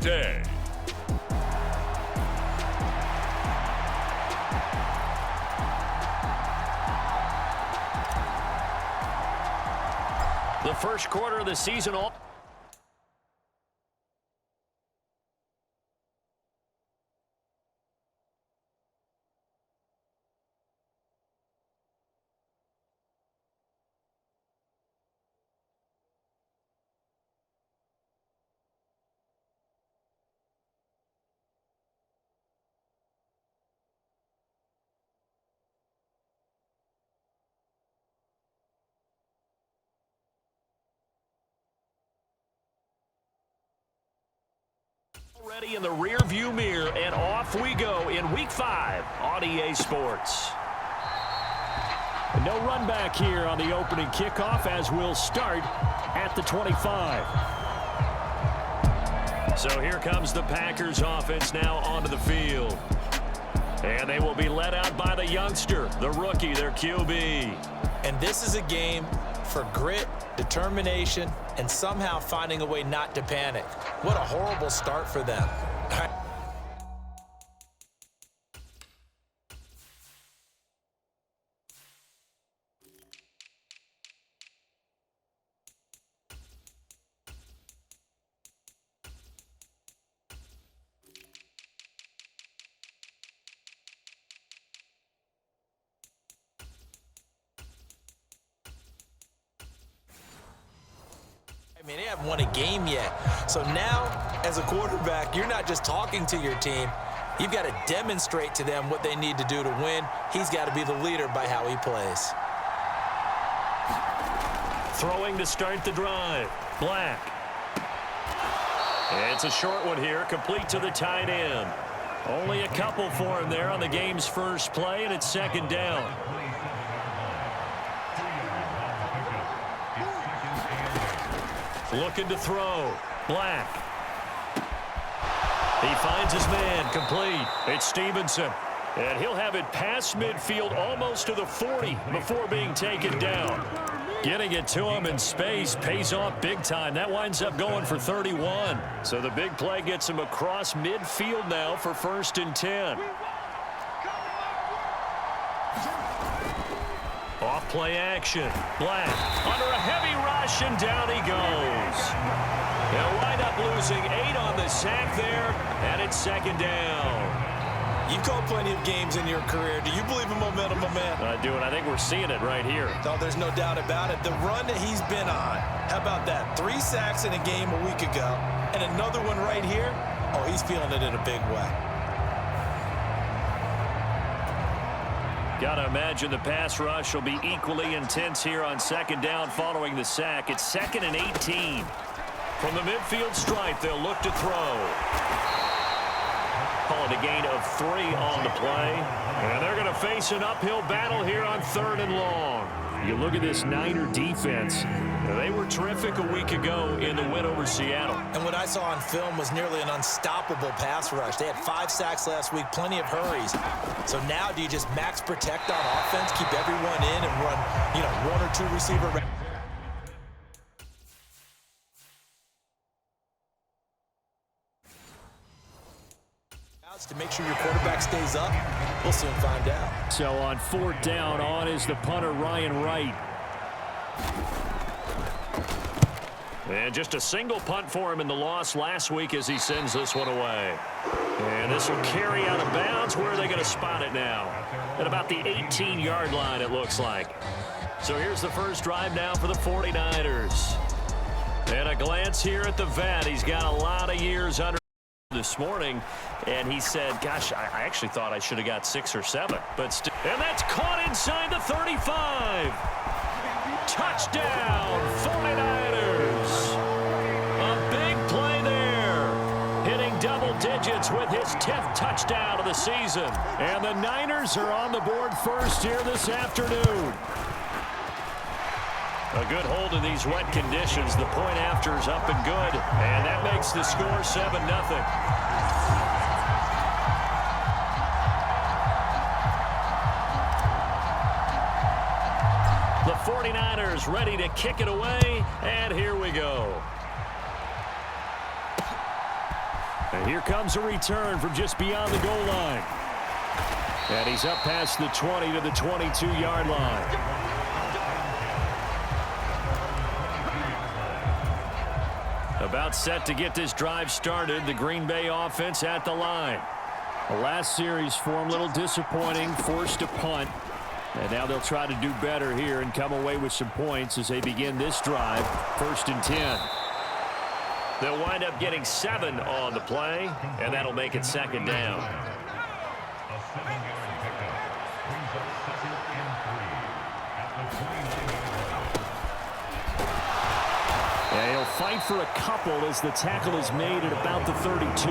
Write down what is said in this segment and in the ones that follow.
day. The first quarter of the season all. Already in the rear-view mirror, and off we go in Week 5 on EA Sports. No run back here on the opening kickoff as we'll start at the 25. So here comes the Packers offense now onto the field. And they will be led out by the youngster, the rookie, their QB. And this is a game for grit, determination, and somehow finding a way not to panic. What a horrible start for them. I mean, they haven't won a game yet. So now, as a quarterback, you're not just talking to your team. You've got to demonstrate to them what they need to do to win. He's got to be the leader by how he plays. Throwing to start the drive. Black. It's a short one here, complete to the tight end. Only a couple for him there on the game's first play, and it's second down. Looking to throw. Black. He finds his man, complete. It's Stevenson. And he'll have it past midfield almost to the 40 before being taken down. Getting it to him in space pays off big time. That winds up going for 31. So the big play gets him across midfield now for 1st and 10. Off play action. Black under a heavy rush, and down he goes. They'll wind up losing 8 on the sack there, and it's second down. You've called plenty of games in your career. Do you believe in momentum, my man? I do, and I think we're seeing it right here. No, there's no doubt about it. The run that he's been on, how about that? 3 sacks in a game a week ago, and another one right here. Oh, he's feeling it in a big way. Got to imagine the pass rush will be equally intense here on second down following the sack. It's 2nd and 18. From the midfield stripe, they'll look to throw. Call it a gain of 3 on the play. And they're going to face an uphill battle here on 3rd and long. You look at this Niner defense. They were terrific a week ago in the win over Seattle. And what I saw on film was nearly an unstoppable pass rush. They had 5 sacks last week, plenty of hurries. So now do you just max protect on offense, keep everyone in, and run, 1 or 2 receiver to make sure your quarterback stays up? We'll soon find out. So on 4th down, on is the punter, Ryan Wright. And just a single punt for him in the loss last week as he sends this one away. And this will carry out of bounds. Where are they going to spot it now? At about the 18-yard line, it looks like. So here's the first drive now for the 49ers. And a glance here at the vet. He's got a lot of years under this morning, and he said, gosh, I actually thought I should have got 6 or 7. But and that's caught inside the 35. Touchdown, 49ers. A big play there. Hitting double digits with his 10th touchdown of the season. And the Niners are on the board first here this afternoon. A good hold in these wet conditions. The point after is up and good. And that makes the score 7-0. The 49ers ready to kick it away. And here we go. And here comes a return from just beyond the goal line. And he's up past the 20 to the 22-yard line. About set to get this drive started, the Green Bay offense at the line. The last series for him, a little disappointing, forced a punt. And now they'll try to do better here and come away with some points as they begin this drive, 1st and 10. They'll wind up getting 7 on the play, and that'll make it 2nd down. And he'll fight for a couple as the tackle is made at about the 32.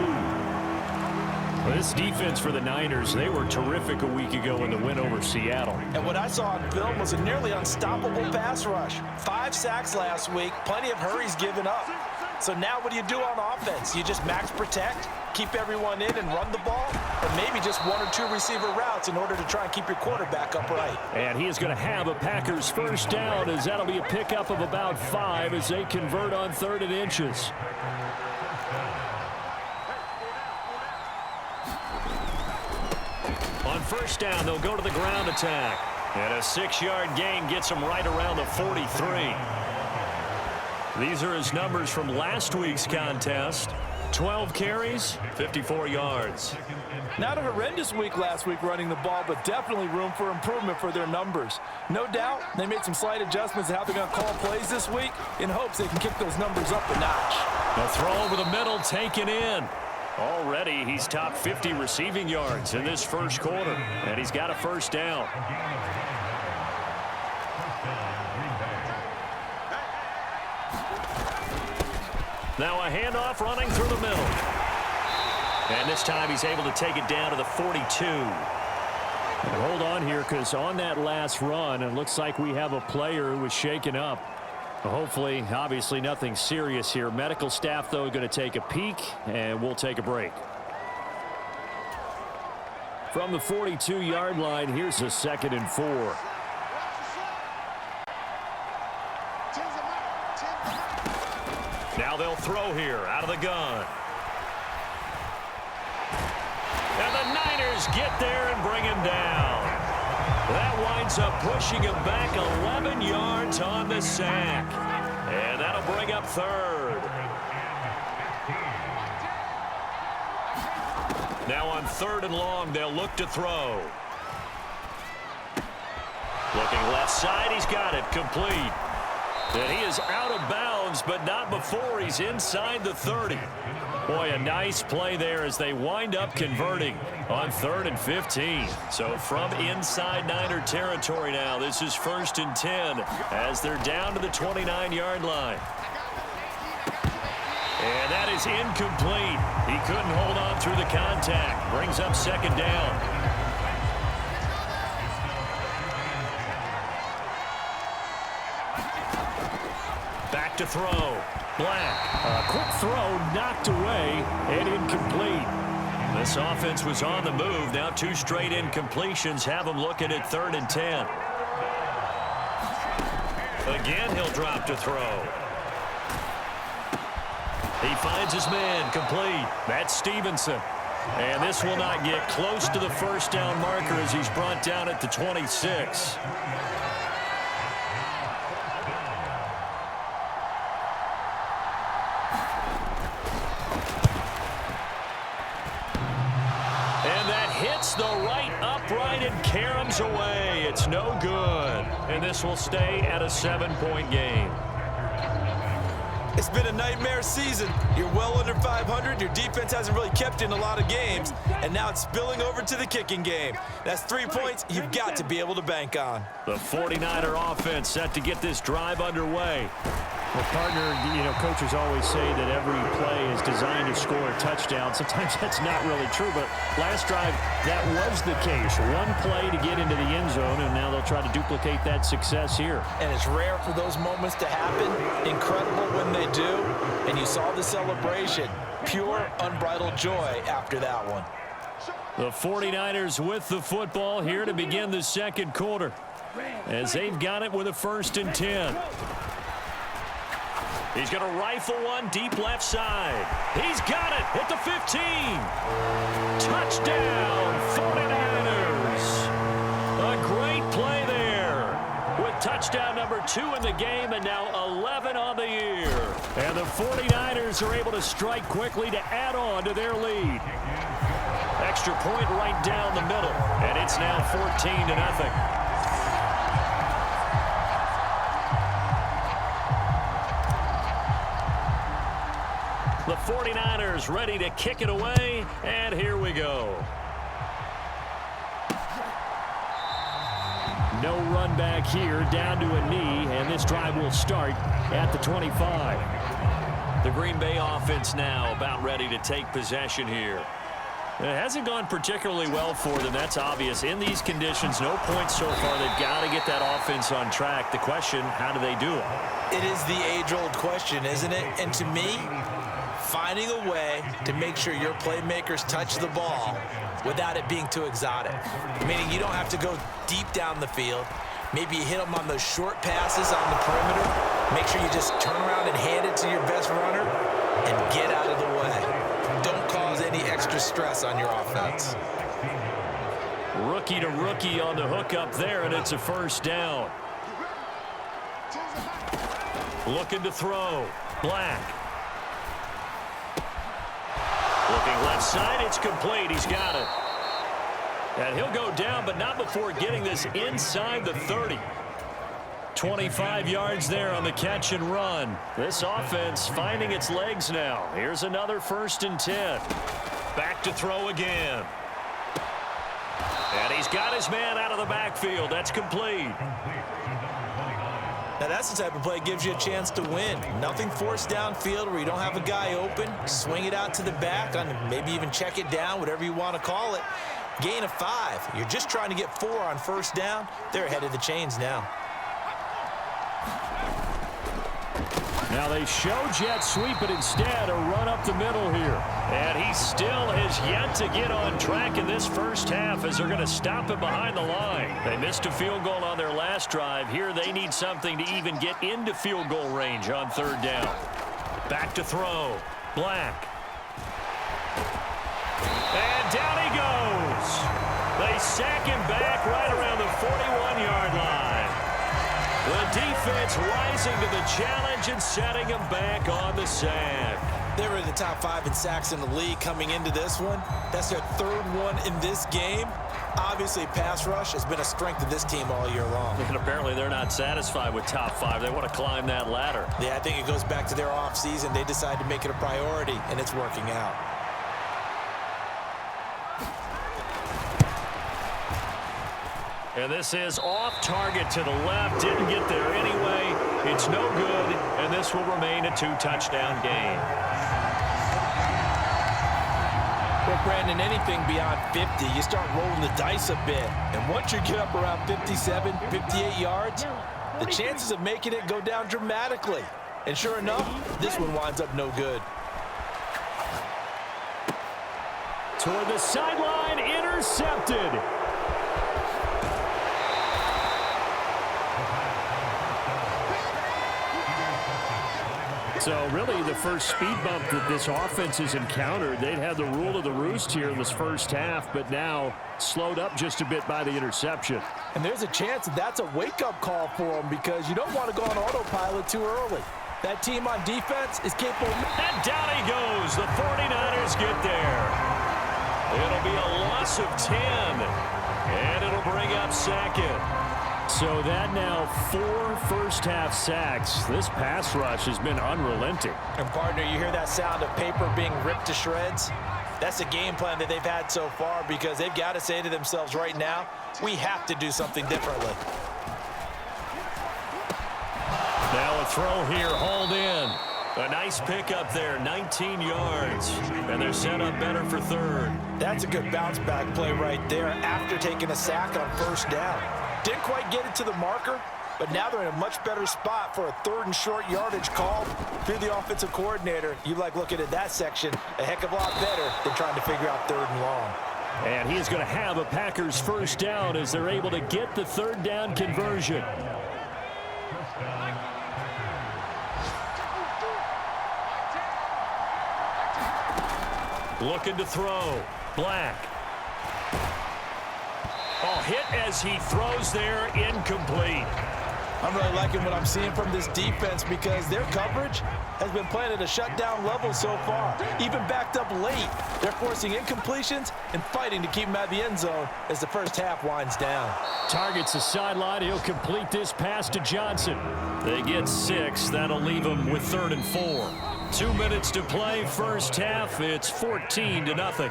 Well, this defense for the Niners, they were terrific a week ago in the win over Seattle. And what I saw on film was a nearly unstoppable pass rush. 5 sacks last week, plenty of hurries given up. So now what do you do on offense? You just max protect, keep everyone in and run the ball, or maybe just 1 or 2 receiver routes in order to try and keep your quarterback upright. And he is going to have a Packers first down as that'll be a pickup of about 5 as they convert on 3rd and inches. On first down, they'll go to the ground attack. And a 6-yard gain gets them right around the 43. These are his numbers from last week's contest. 12 carries, 54 yards. Not a horrendous week last week running the ball, but definitely room for improvement for their numbers. No doubt they made some slight adjustments to how they're going to call plays this week in hopes they can kick those numbers up a notch. A throw over the middle, taken in. Already, he's top 50 receiving yards in this first quarter, and he's got a first down. Now a handoff running through the middle. And this time he's able to take it down to the 42. And hold on here, because on that last run, it looks like we have a player who was shaken up. Hopefully, obviously nothing serious here. Medical staff, though, going to take a peek, and we'll take a break. From the 42-yard line, here's a 2nd and 4. Now they'll throw here out of the gun. And the Niners get there and bring him down. That winds up pushing him back 11 yards on the sack. And that'll bring up 3rd. Now on 3rd and long, they'll look to throw. Looking left side, he's got it, complete. And he is out of bounds, but not before he's inside the 30. Boy, a nice play there as they wind up converting on 3rd and 15. So from inside Niner territory now, this is 1st and 10 as they're down to the 29-yard line. And that is incomplete. He couldn't hold on through the contact. Brings up 2nd down. Back to throw. Black. A quick throw knocked away and incomplete. This offense was on the move. Now 2 straight incompletions have them looking at 3rd and 10. Again, he'll drop to throw. He finds his man, complete. That's Stevenson. And this will not get close to the first down marker as he's brought down at the 26. Hits the right upright and caroms away. It's no good. And this will stay at a 7-point game. It's been a nightmare season. You're well under 500. Your defense hasn't really kept in a lot of games. And now it's spilling over to the kicking game. That's 3 points you've got to be able to bank on. The 49er offense set to get this drive underway. Well, partner, coaches always say that every play is designed to score a touchdown. Sometimes that's not really true, but last drive, that was the case. One play to get into the end zone, and now they'll try to duplicate that success here. And it's rare for those moments to happen. Incredible when they do. And you saw the celebration. Pure, unbridled joy after that one. The 49ers with the football here to begin the second quarter, as they've got it with a 1st and 10. He's going to rifle one deep left side. He's got it at the 15. Touchdown, 49ers. A great play there with touchdown number 2 in the game and now 11 on the year. And the 49ers are able to strike quickly to add on to their lead. Extra point right down the middle, and it's now 14-0. The 49ers ready to kick it away, and here we go. No run back here, down to a knee, and this drive will start at the 25. The Green Bay offense now about ready to take possession here. It hasn't gone particularly well for them, that's obvious. In these conditions, no points so far. They've got to get that offense on track. The question, how do they do it? It is the age-old question, isn't it? And to me, finding a way to make sure your playmakers touch the ball without it being too exotic. Meaning you don't have to go deep down the field. Maybe you hit them on those short passes on the perimeter. Make sure you just turn around and hand it to your best runner and get out of the way. Don't cause any extra stress on your offense. Rookie to rookie on the hook up there, and it's a first down. Looking to throw. Black. Looking left side, it's complete. He's got it. And he'll go down, but not before getting this inside the 30. 25 yards there on the catch and run. This offense finding its legs now. Here's another 1st and 10. Back to throw again. And he's got his man out of the backfield. That's complete. Now that's the type of play that gives you a chance to win. Nothing forced downfield where you don't have a guy open. Swing it out to the back, maybe even check it down, whatever you want to call it. Gain of 5. You're just trying to get 4 on first down. They're ahead of the chains now. Now they show jet sweep, but instead a run up the middle here. And he still has yet to get on track in this first half as they're going to stop him behind the line. They missed a field goal on their last drive. Here they need something to even get into field goal range on 3rd down. Back to throw. Black. And down he goes. They sack him back right around the 41-yard line. The defense rising to the challenge and setting him back on the sack. They were in the top 5 in sacks in the league coming into this one. That's their 3rd one in this game. Obviously, pass rush has been a strength of this team all year long. And apparently they're not satisfied with top 5. They want to climb that ladder. Yeah, I think it goes back to their offseason. They decided to make it a priority, and it's working out. And this is off target to the left. Didn't get there anyway. It's no good, and this will remain a 2-touchdown game. Well, Brandon, anything beyond 50, you start rolling the dice a bit. And once you get up around 57, 58 yards, the chances of making it go down dramatically. And sure enough, this one winds up no good. Toward the sideline, intercepted. So really the first speed bump that this offense has encountered, they'd had the rule of the roost here in this first half, but now slowed up just a bit by the interception. And there's a chance that that's a wake-up call for them because you don't want to go on autopilot too early. That team on defense is capable. And down he goes. The 49ers get there. It'll be a loss of 10, and it'll bring up 2nd. So that now 4 first-half sacks. This pass rush has been unrelenting. And, partner, you hear that sound of paper being ripped to shreds? That's a game plan that they've had so far because they've got to say to themselves right now, we have to do something differently. Now a throw here, hauled in. A nice pickup there, 19 yards. And they're set up better for 3rd. That's a good bounce-back play right there after taking a sack on first down. Didn't quite get it to the marker, but now they're in a much better spot for a 3rd and short yardage call. If you're the offensive coordinator, you like looking at that section a heck of a lot better than trying to figure out 3rd and long. And he is going to have a Packers first down as they're able to get the 3rd down conversion. Looking to throw. Black. Oh, hit as he throws there, incomplete. I'm really liking what I'm seeing from this defense because their coverage has been playing at a shutdown level so far. Even backed up late, they're forcing incompletions and fighting to keep them out of the end zone as the first half winds down. Targets the sideline. He'll complete this pass to Johnson. They get 6. That'll leave them with 3rd and 4. 2 minutes to play, first half. It's 14-0.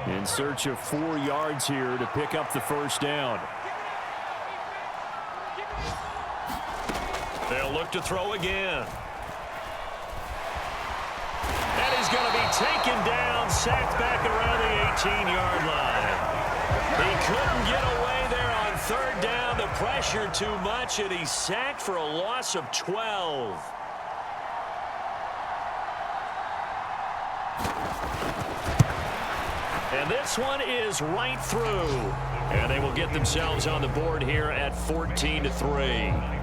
In search of 4 yards here to pick up the first down. They'll look to throw again. And he's going to be taken down, sacked back around the 18-yard line. He couldn't get away there on 3rd down. The pressure too much, and he's sacked for a loss of 12. And this one is right through. And they will get themselves on the board here at 14-3.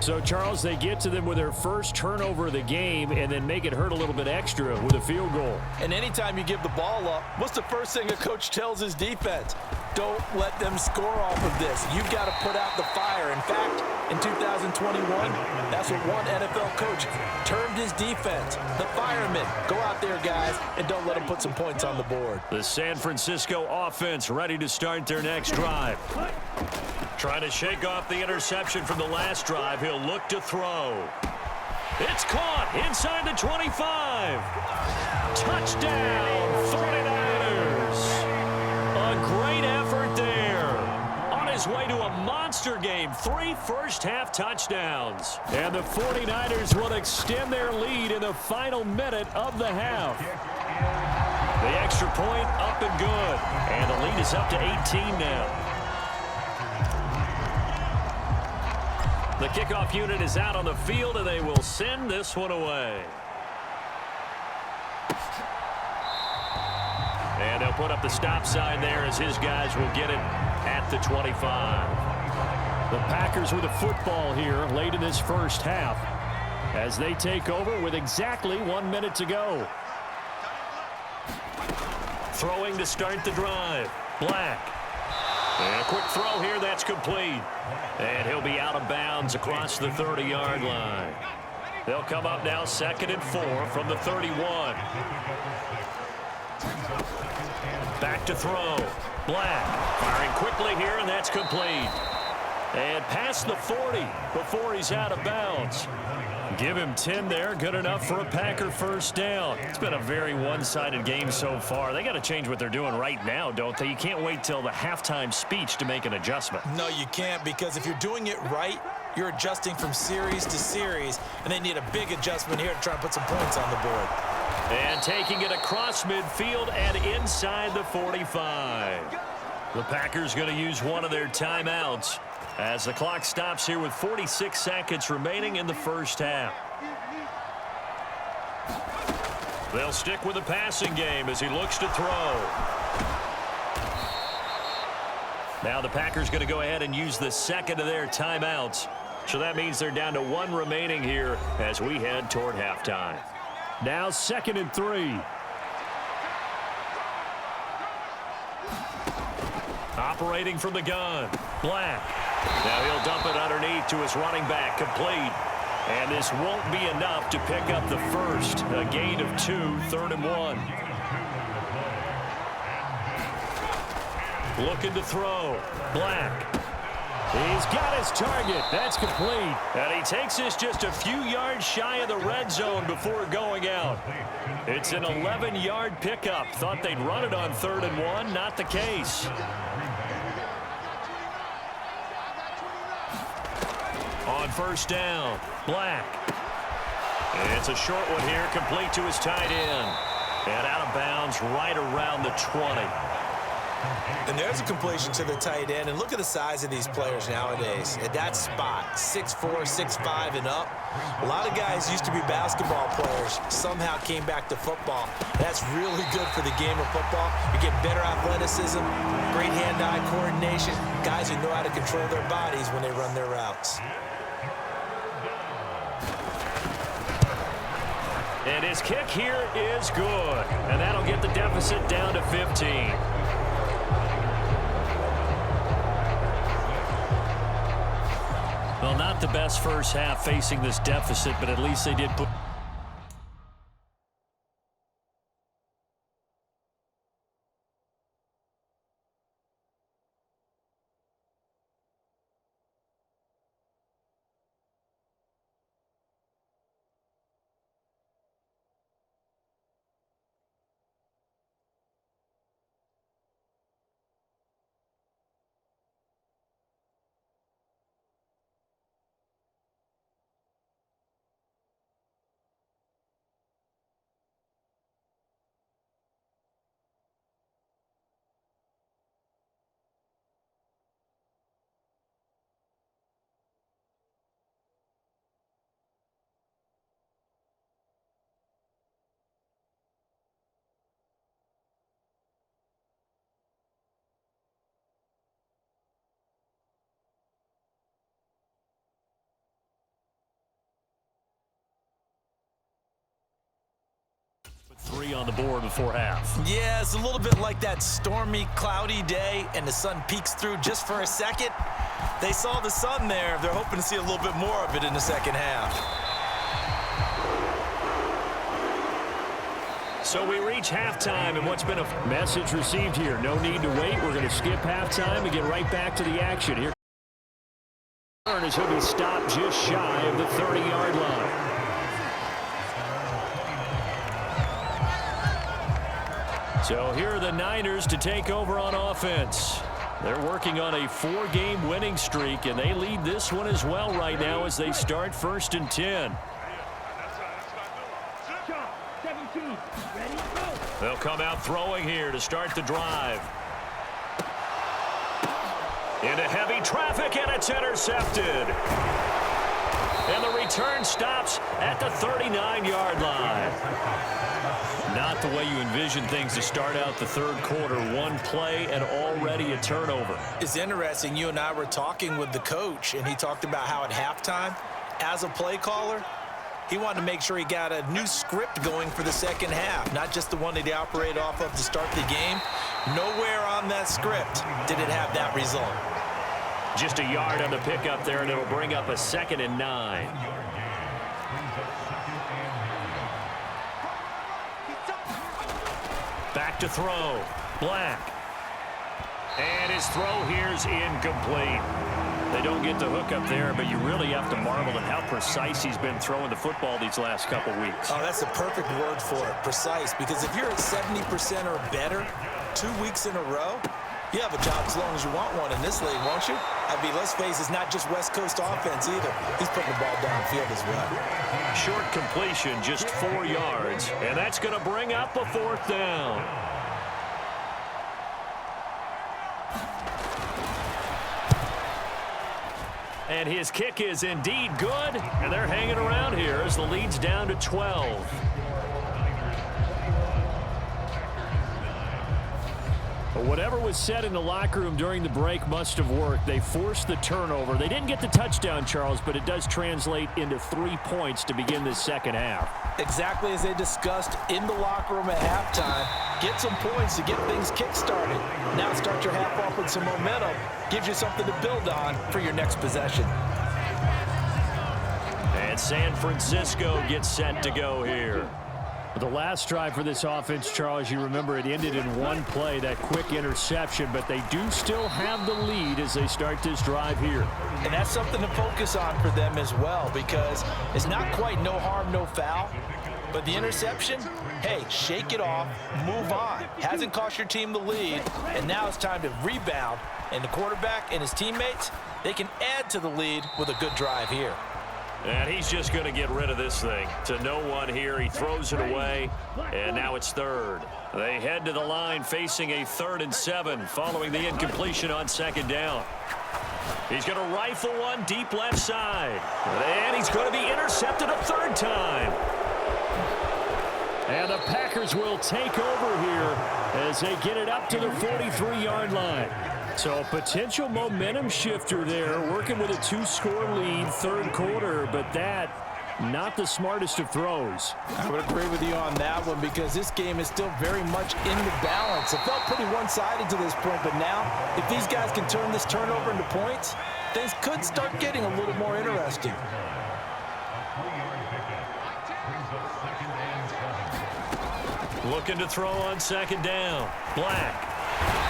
So, Charles, they get to them with their first turnover of the game and then make it hurt a little bit extra with a field goal. And anytime you give the ball up, what's the first thing a coach tells his defense? Don't let them score off of this. You've got to put out the fire. In fact, in 2021, that's what one NFL coach termed his defense. The firemen. Go out there, guys, and don't let them put some points on the board. The San Francisco offense ready to start their next drive. Trying to shake off the interception from the last drive. He'll look to throw. It's caught inside the 25. Touchdown, 49ers. A great effort there. On his way to a monster game. 3 first-half touchdowns. And the 49ers will extend their lead in the final minute of the half. The extra point up and good. And the lead is up to 18 now. The kickoff unit is out on the field, and they will send this one away. And they'll put up the stop sign there as his guys will get it at the 25. The Packers with a football here late in this first half as they take over with exactly 1 minute to go. Throwing to start the drive. Black. And a quick throw here, that's complete. And he'll be out of bounds across the 30-yard line. They'll come up now 2nd and 4 from the 31. Back to throw. Black firing quickly here, and that's complete. And past the 40 before he's out of bounds. Give him 10 there. Good enough for a Packer first down. It's been a very one-sided game so far. They got to change what they're doing right now, don't they? You can't wait till the halftime speech to make an adjustment. No, you can't, because if you're doing it right, you're adjusting from series to series, and they need a big adjustment here to try and put some points on the board. And taking it across midfield and inside the 45. The Packers going to use one of their timeouts as the clock stops here with 46 seconds remaining in the first half. They'll stick with the passing game as he looks to throw. Now the Packers going to go ahead and use the second of their timeouts. So that means they're down to 1 remaining here as we head toward halftime. Now 2nd and 3. Operating from the gun. Black. Now he'll dump it underneath to his running back, complete. And this won't be enough to pick up the first. A gain of 2, 3rd and 1. Looking to throw. Black. He's got his target. That's complete. And he takes this just a few yards shy of the red zone before going out. It's an 11-yard pickup. Thought they'd run it on 3rd and 1. Not the case. On first down, Black. It's a short one here, complete to his tight end. And out of bounds right around the 20. And there's a completion to the tight end. And look at the size of these players nowadays. At that spot, 6'4", 6'5", and up. A lot of guys used to be basketball players, somehow came back to football. That's really good for the game of football. You get better athleticism, great hand-eye coordination, guys who know how to control their bodies when they run their routes. And his kick here is good. And that'll get the deficit down to 15. Well, not the best first half facing this deficit, but at least they did put... Three on the board before half. Yeah, it's a little bit like that stormy, cloudy day, and the sun peeks through just for a second. They saw the sun there. They're hoping to see a little bit more of it in the second half. So we reach halftime, and what's been a message received here. No need to wait. We're going to skip halftime and get right back to the action here. As he'll be stopped just shy of the 30-yard line. So here are the Niners to take over on offense. They're working on a 4-game winning streak, and they lead this one as well right now as they start 1st and 10. They'll come out throwing here to start the drive. Into heavy traffic, and it's intercepted. And the return stops at the 39-yard line. Not the way you envision things to start out the third quarter. One play and already a turnover. It's interesting. You and I were talking with the coach, and he talked about how at halftime, as a play caller, he wanted to make sure he got a new script going for the second half, not just the one that he operated off of to start the game. Nowhere on that script did it have that result. Just a yard on the pickup there, and it'll bring up a 2nd and 9. Back to throw. Black. And his throw here's incomplete. They don't get the hook up there, but you really have to marvel at how precise he's been throwing the football these last couple weeks. Oh, that's the perfect word for it, precise, because if you're at 70% or better 2 weeks in a row, you have a job as long as you want one in this league, won't you? I mean, let's face it, it's not just West Coast offense either. He's putting the ball downfield as well. Short completion, just 4 yards, and that's going to bring up a 4th down. And his kick is indeed good, and they're hanging around here as the lead's down to 12. Whatever was said in the locker room during the break must have worked. They forced the turnover. They didn't get the touchdown, Charles, but it does translate into 3 points to begin this second half. Exactly as they discussed in the locker room at halftime. Get some points to get things kick-started. Now start your half off with some momentum. Gives you something to build on for your next possession. And San Francisco gets set to go here. The last drive for this offense, Charles, you remember it ended in one play, that quick interception, but they do still have the lead as they start this drive here. And that's something to focus on for them as well, because it's not quite no harm, no foul, but the interception, hey, shake it off, move on. Hasn't cost your team the lead, and now it's time to rebound, and the quarterback and his teammates, they can add to the lead with a good drive here. And he's just going to get rid of this thing. To no one here. He throws it away. And now it's 3rd. They head to the line facing a 3rd and 7 following the incompletion on 2nd down. He's going to rifle one deep left side. And he's going to be intercepted a 3rd time. And the Packers will take over here as they get it up to the 43-yard line. So a potential momentum shifter there, working with a 2-score lead, 3rd quarter, but that not the smartest of throws. I would agree with you on that one because this game is still very much in the balance. It felt pretty one-sided to this point, but now if these guys can turn this turnover into points, things could start getting a little more interesting. Looking to throw on second down. Black.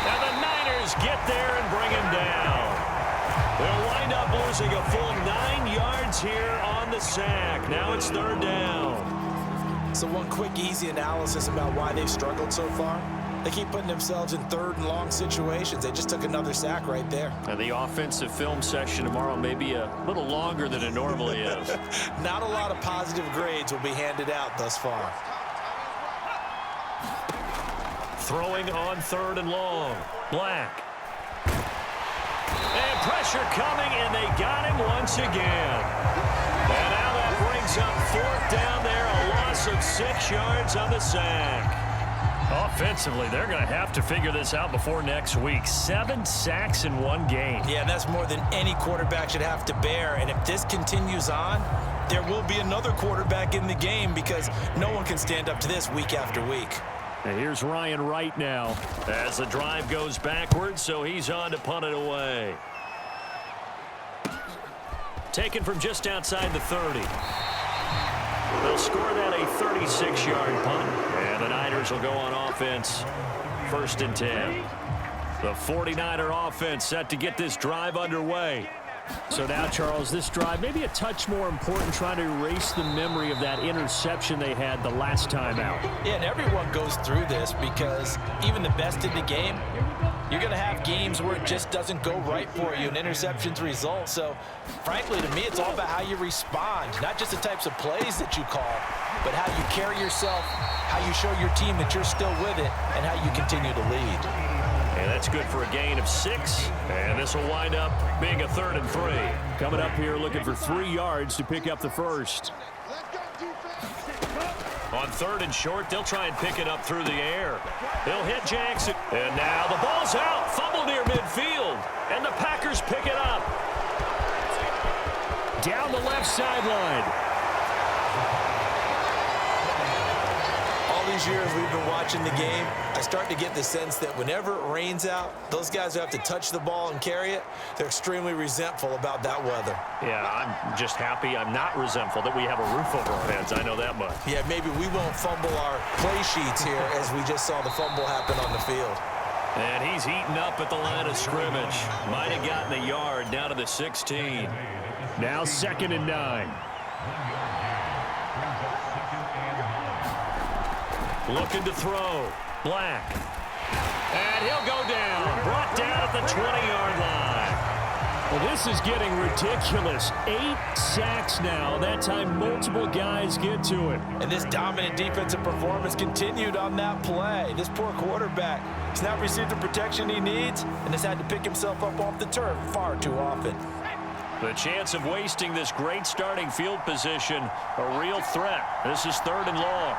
And the Niners get there and bring him down. They'll wind up losing a full 9 yards here on the sack. Now it's third down. So one quick, easy analysis about why they've struggled so far. They keep putting themselves in third and long situations. They just took another sack right there. And the offensive film session tomorrow may be a little longer than it normally is. Not a lot of positive grades will be handed out thus far. Throwing on third and long. Black. And pressure coming, and they got him once again. And now that brings up fourth down there, a loss of 6 yards on the sack. Offensively, they're going to have to figure this out before next week. 7 sacks in one game. Yeah, and that's more than any quarterback should have to bear. And if this continues on, there will be another quarterback in the game because no one can stand up to this week after week. And here's Ryan Wright now. As the drive goes backwards, so he's on to punt it away. Taken from just outside the 30. They'll score that a 36-yard punt. And the Niners will go on offense. First and 10. The 49er offense set to get this drive underway. So now, Charles, this drive maybe a touch more important, trying to erase the memory of that interception they had the last time out. Yeah, and everyone goes through this because even the best in the game, you're going to have games where it just doesn't go right for you and interceptions result. So, frankly, to me, it's all about how you respond, not just the types of plays that you call, but how you carry yourself, how you show your team that you're still with it, and how you continue to lead. And that's good for a gain of 6. And this will wind up being a 3rd and 3. Coming up here looking for 3 yards to pick up the first. On 3rd and short, they'll try and pick it up through the air. They'll hit Jackson. And now the ball's out. Fumble near midfield. And the Packers pick it up. Down the left sideline. These years we've been watching the game, I start to get the sense that whenever it rains out, those guys who have to touch the ball and carry it, they're extremely resentful about that weather. Yeah, I'm just happy I'm not resentful that we have a roof over our heads. I know that much. Yeah, maybe we won't fumble our play sheets here as we just saw the fumble happen on the field. And he's eaten up at the line of scrimmage. Might have gotten a yard down to the 16. Now 2nd and 9. Looking to throw. Black. And he'll go down. Brought down at the 20-yard line. Well, this is getting ridiculous. 8 sacks now. That time multiple guys get to it. And this dominant defensive performance continued on that play. This poor quarterback has not received the protection he needs and has had to pick himself up off the turf far too often. The chance of wasting this great starting field position, a real threat. This is 3rd and long.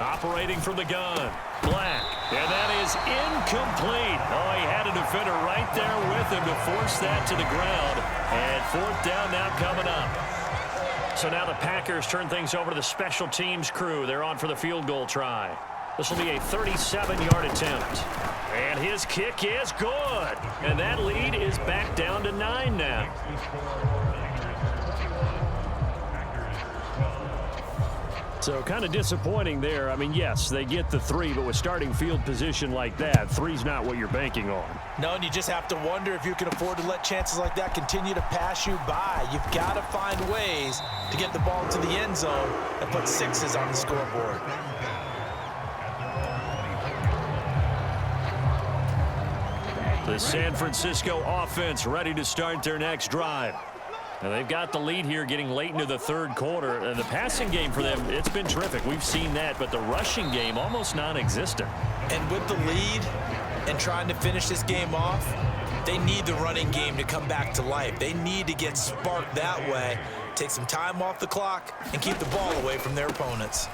Operating from the gun. Black. And that is incomplete. Oh, he had a defender right there with him to force that to the ground. And 4th down now coming up. So now the Packers turn things over to the special teams crew. They're on for the field goal try. This will be a 37-yard attempt. And his kick is good. And that lead is back down to 9 now. So kind of disappointing there. I mean, yes, they get the 3, but with starting field position like that, 3's not what you're banking on. No, and you just have to wonder if you can afford to let chances like that continue to pass you by. You've got to find ways to get the ball to the end zone and put 6s on the scoreboard. The San Francisco offense ready to start their next drive. Now they've got the lead here getting late into the 3rd quarter. The passing game for them, it's been terrific. We've seen that, but the rushing game almost non-existent. And with the lead and trying to finish this game off, they need the running game to come back to life. They need to get sparked that way, take some time off the clock, and keep the ball away from their opponents.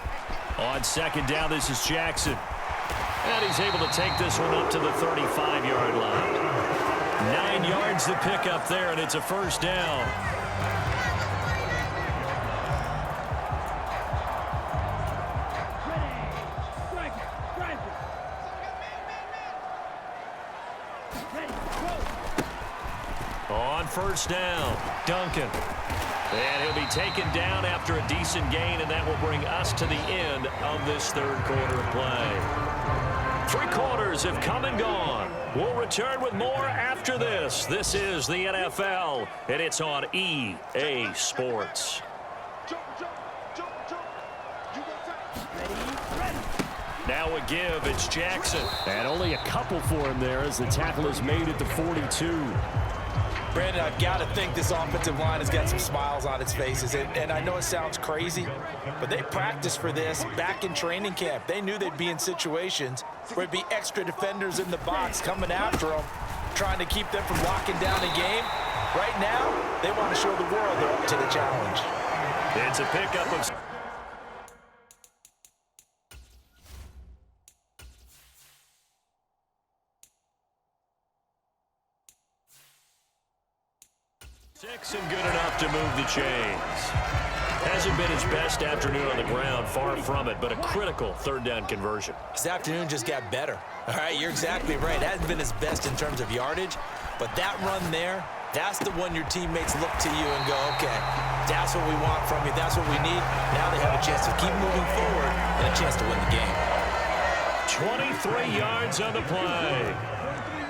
On 2nd down, this is Jackson. And he's able to take this one up to the 35-yard line. 9 yards to pick up there, and it's a 1st down. On first down, Duncan. And he'll be taken down after a decent gain, and that will bring us to the end of this third quarter of play. 3 quarters have come and gone. We'll return with more after this. This is the NFL, and it's on EA Sports. Now a give, it's Jackson. And only a couple for him there as the tackle is made at the 42. Brandon, I've got to think this offensive line has got some smiles on its faces. And I know it sounds crazy, but they practiced for this back in training camp. They knew they'd be in situations where it'd be extra defenders in the box coming after them, trying to keep them from locking down a game. Right now, they want to show the world they're up to the challenge. It's a pickup of... Six and good enough to move the chains. Hasn't been his best afternoon on the ground, far from it, but a critical third down conversion. This afternoon just got better. All right, you're exactly right. It hasn't been his best in terms of yardage, but that run there, that's the one your teammates look to you and go, okay, that's what we want from you. That's what we need. Now they have a chance to keep moving forward and a chance to win the game. 23 yards on the play.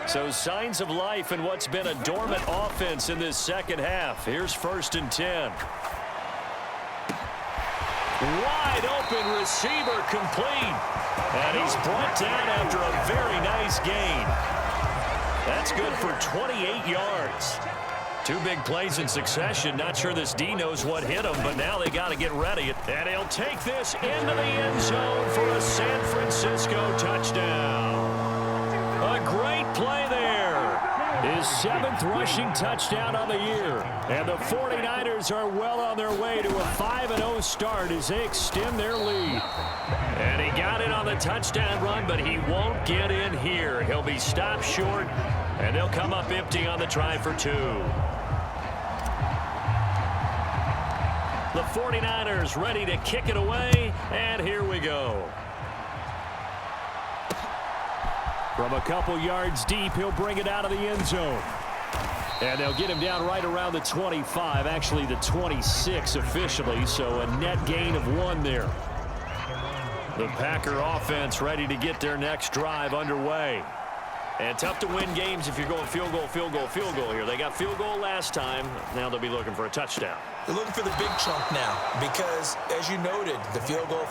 So signs of life in what's been a dormant offense in this second half. Here's 1st and 10. Wide open receiver complete. And he's brought down after a very nice gain. That's good for 28 yards. 2 big plays in succession. Not sure this D knows what hit him, but now they got to get ready. And he'll take this into the end zone for a San Francisco touchdown. A great play there. His 7th rushing touchdown on the year. And the 49ers are well on their way to a 5-0 start as they extend their lead. And he got it on the touchdown run, but he won't get in here. He'll be stopped short, and they'll come up empty on the try for 2. The 49ers ready to kick it away, and here we go. From a couple yards deep, he'll bring it out of the end zone. And they'll get him down right around the 25, actually the 26 officially, so a net gain of 1 there. The Packer offense ready to get their next drive underway. And tough to win games if you're going field goal, field goal, field goal here. They got field goal last time. Now they'll be looking for a touchdown. They're looking for the big chunk now because, as you noted, the field goal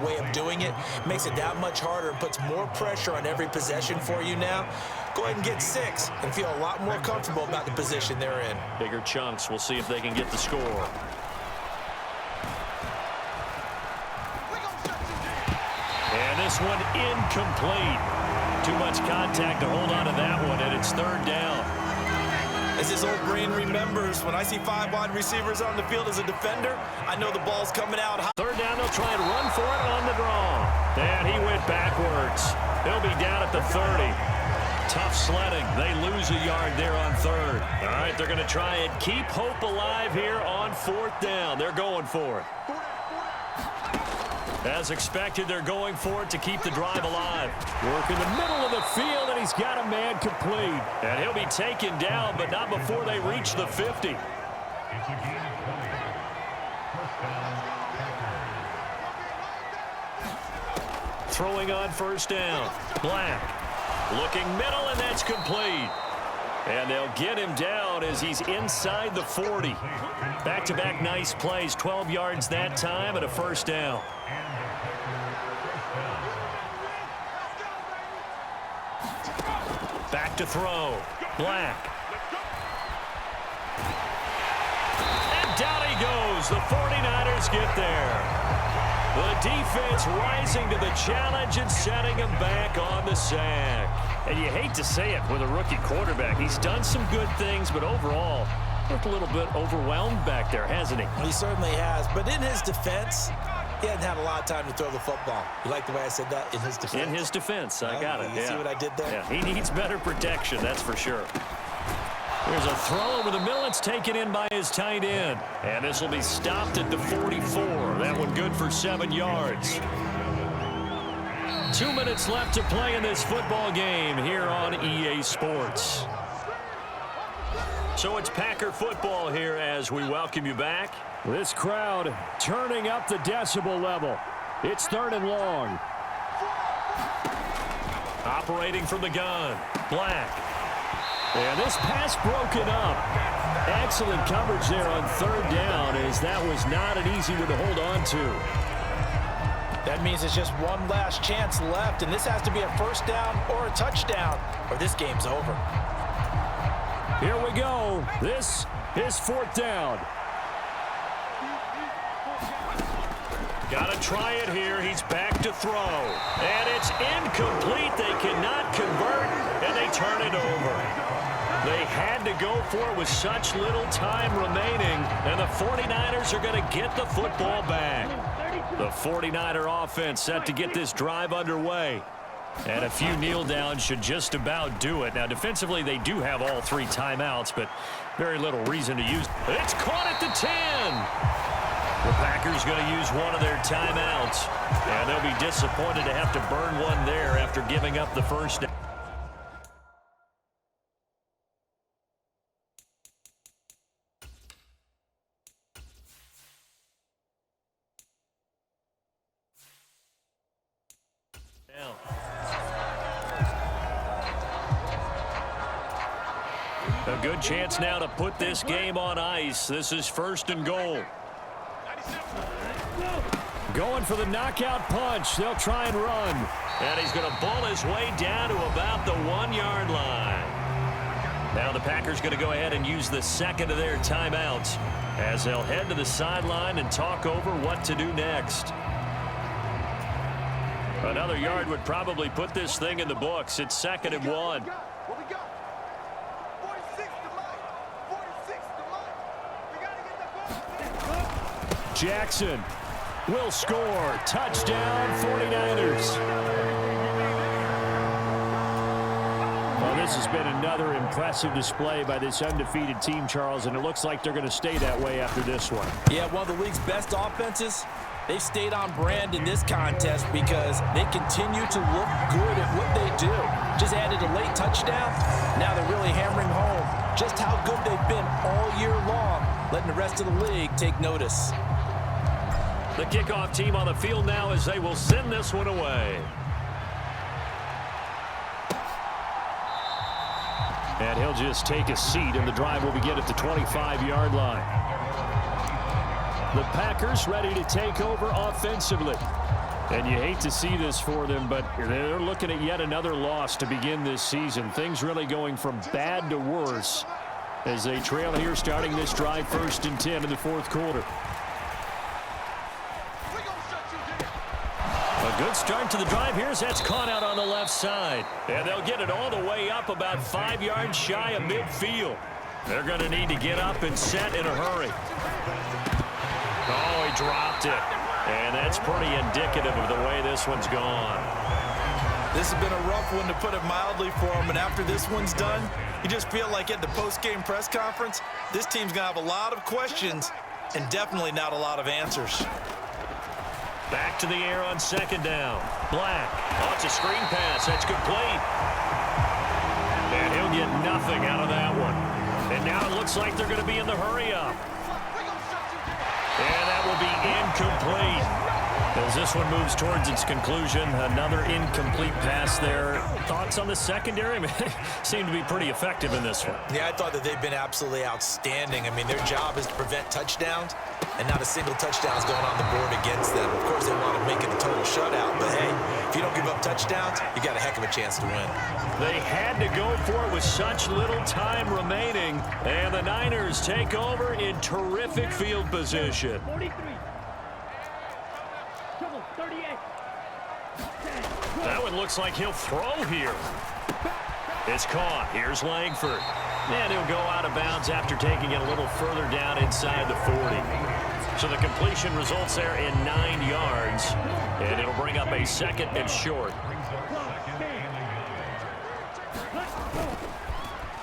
way of doing it makes it that much harder and puts more pressure on every possession for you now. Go ahead and get 6 and feel a lot more comfortable about the position they're in. Bigger chunks. We'll see if they can get the score. And this one incomplete. Too much contact to hold on to that one, and it's 3rd down. As his old brain remembers, when I see 5 wide receivers on the field as a defender, I know the ball's coming out high. 3rd down, they'll try and run for it on the draw. And he went backwards. He'll be down at the 30. Tough sledding. They lose a yard there on 3rd. All right, they're going to try and keep hope alive here on 4th down. They're going for it. As expected, they're going for it to keep the drive alive. Work in the middle of the field, and he's got a man complete. And he'll be taken down, but not before they reach the 50. Throwing on 1st down. Black. Looking middle, and that's complete. And they'll get him down as he's inside the 40. Back-to-back nice plays, 12 yards that time and a 1st down. Back to throw. Black. And down he goes. The 49ers get there. The defense rising to the challenge and setting him back on the sack. And you hate to say it with a rookie quarterback. He's done some good things, but overall, looked a little bit overwhelmed back there, hasn't he? He certainly has, but in his defense, he hasn't had a lot of time to throw the football. You like the way I said that? In his defense? In his defense, I got it. You see what I did there? Yeah, he needs better protection, that's for sure. There's a throw over the middle. It's taken in by his tight end. And this will be stopped at the 44. That one good for 7 yards. 2 minutes left to play in this football game here on EA Sports. So it's Packer football here as we welcome you back. This crowd turning up the decibel level. It's 3rd and long. Operating from the gun, Black. And this pass broken up. Excellent coverage there on 3rd down, as that was not an easy one to hold on to. That means it's just one last chance left, and this has to be a 1st down or a touchdown, or this game's over. Here we go. This is 4th down. Got to try it here. He's back to throw. And it's incomplete. They cannot convert, and they turn it over. They had to go for it with such little time remaining, and the 49ers are going to get the football back. The 49er offense set to get this drive underway. And a few kneel downs should just about do it. Now, defensively, they do have all 3 timeouts, but very little reason to use. It's caught at the 10. The Packers going to use one of their timeouts, and they'll be disappointed to have to burn one there after giving up the 1st down. A good chance now to put this game on ice. This is 1st and goal. Going for the knockout punch. They'll try and run. And he's going to bull his way down to about the 1-yard line. Now the Packers going to go ahead and use the 2nd of their timeouts as they'll head to the sideline and talk over what to do next. Another yard would probably put this thing in the books. It's 2nd and 1. Jackson will score. Touchdown, 49ers. Well, this has been another impressive display by this undefeated team, Charles, and it looks like they're going to stay that way after this one. Yeah, one of the league's best offenses. They've stayed on brand in this contest because they continue to look good at what they do. Just added a late touchdown. Now they're really hammering home just how good they've been all year long, letting the rest of the league take notice. The kickoff team on the field now as they will send this one away. And he'll just take a seat, and the drive will begin at the 25-yard line. The Packers ready to take over offensively. And you hate to see this for them, but they're looking at yet another loss to begin this season. Things really going from bad to worse as they trail here starting this drive 1st and 10 in the 4th quarter. A good start to the drive here as that's caught out on the left side. And they'll get it all the way up about 5 yards shy of midfield. They're going to need to get up and set in a hurry. Oh, he dropped it. And that's pretty indicative of the way this one's gone. This has been a rough one, to put it mildly, for them. And after this one's done, you just feel like at the post-game press conference, this team's going to have a lot of questions and definitely not a lot of answers. Back to the air on 2nd down. Black. Oh, it's a screen pass. That's complete. And he'll get nothing out of that one. And now it looks like they're going to be in the hurry-up. And that will be incomplete. As this one moves towards its conclusion, another incomplete pass there. Thoughts on the secondary? They seem to be pretty effective in this one. Yeah, I thought that they've been absolutely outstanding. I mean, their job is to prevent touchdowns, and not a single touchdown is going on the board against them. Of course, they want to make it a total shutout, but hey, if you don't give up touchdowns, you got a heck of a chance to win. They had to go for it with such little time remaining, and the Niners take over in terrific field position. 43. That one looks like he'll throw here. It's caught. Here's Langford. And he'll go out of bounds after taking it a little further down inside the 40. So the completion results there in 9 yards. And it'll bring up a 2nd and short.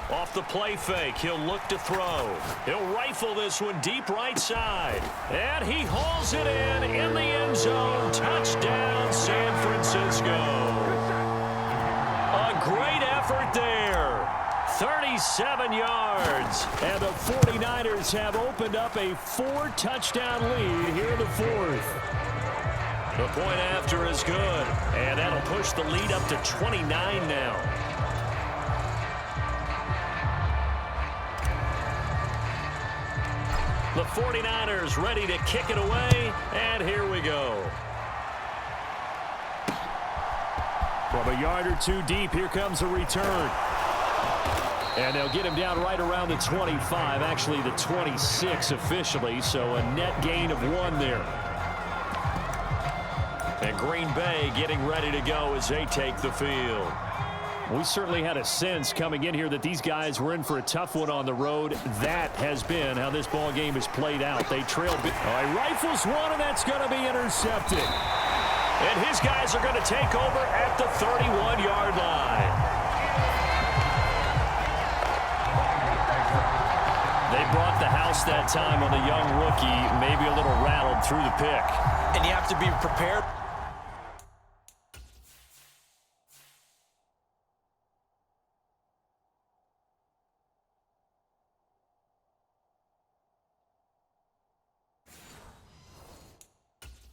Off the play fake, he'll look to throw. He'll rifle this one deep right side. And he hauls it in the end zone. Touchdown, San Francisco. A great effort there. 37 yards. And the 49ers have opened up a 4-touchdown lead here in the fourth. The point after is good, and that'll push the lead up to 29 now. The 49ers ready to kick it away, and here we go. From a yard or two deep, here comes a return. And they'll get him down right around the 25, actually the 26 officially, so a net gain of 1 there. And Green Bay getting ready to go as they take the field. We certainly had a sense coming in here that these guys were in for a tough one on the road. That has been how this ball game has played out. They trail. He rifles one, and that's going to be intercepted. And his guys are going to take over at the 31-yard line. They brought the house that time on the young rookie, maybe a little rattled through the pick. And you have to be prepared.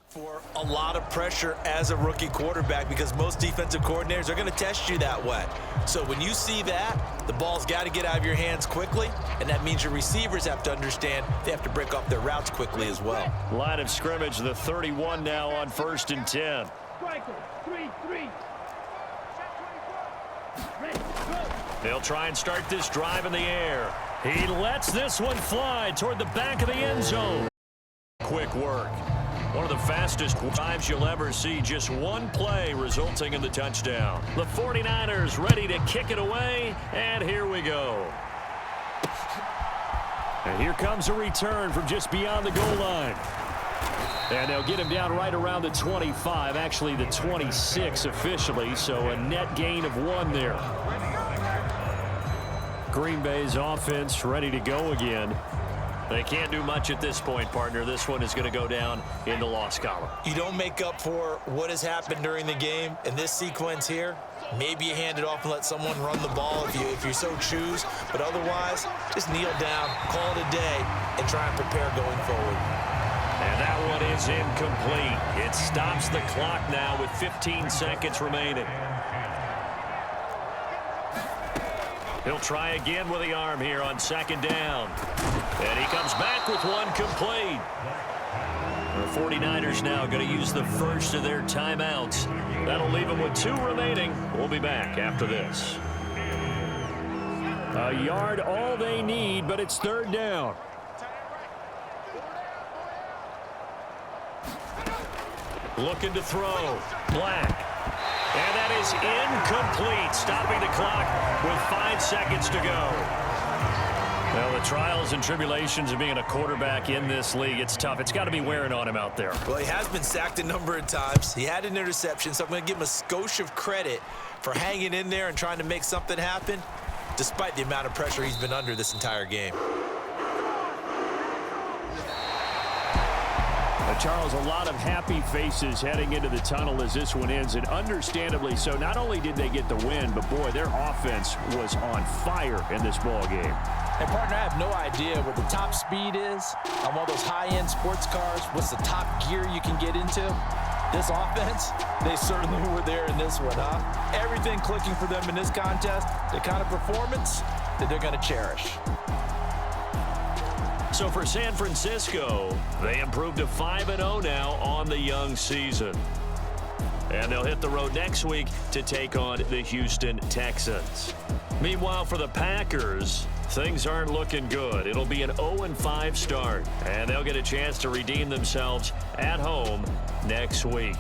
For a lot of pressure as a rookie quarterback, because most defensive coordinators are going to test you that way. So when you see that, the ball's got to get out of your hands quickly, and that means your receivers have to understand they have to break off their routes quickly as well. Line of scrimmage, the 31 now on 1st and 10. They'll try and start this drive in the air. He lets this one fly toward the back of the end zone. Quick work. One of the fastest drives you'll ever see. Just one play resulting in the touchdown. The 49ers ready to kick it away, and here we go. And here comes a return from just beyond the goal line. And they'll get him down right around the 25, actually the 26 officially, so a net gain of 1 there. Green Bay's offense ready to go again. They can't do much at this point, partner. This one is going to go down in the loss column. You don't make up for what has happened during the game in this sequence here. Maybe you hand it off and let someone run the ball if you so choose. But otherwise, just kneel down, call it a day, and try and prepare going forward. And that one is incomplete. It stops the clock now with 15 seconds remaining. He'll try again with the arm here on 2nd down. And he comes back with one complete. The 49ers now going to use the first of their timeouts. That'll leave them with 2 remaining. We'll be back after this. A yard all they need, but it's 3rd down. Looking to throw. Black. And that is incomplete, stopping the clock with 5 seconds to go. Well, the trials and tribulations of being a quarterback in this league, it's tough. It's got to be wearing on him out there. Well, he has been sacked a number of times. He had an interception, so I'm going to give him a skosh of credit for hanging in there and trying to make something happen, despite the amount of pressure he's been under this entire game. Charles, a lot of happy faces heading into the tunnel as this one ends, and understandably so. Not only did they get the win, but boy, their offense was on fire in this ball game. And partner, I have no idea what the top speed is on one of those high-end sports cars. What's the top gear you can get into? This offense, they certainly were there in this one, huh? Everything clicking for them in this contest, the kind of performance that they're going to cherish. So for San Francisco, they improved to 5-0 now on the young season. And they'll hit the road next week to take on the Houston Texans. Meanwhile, for the Packers, things aren't looking good. It'll be an 0-5 start, and they'll get a chance to redeem themselves at home next week.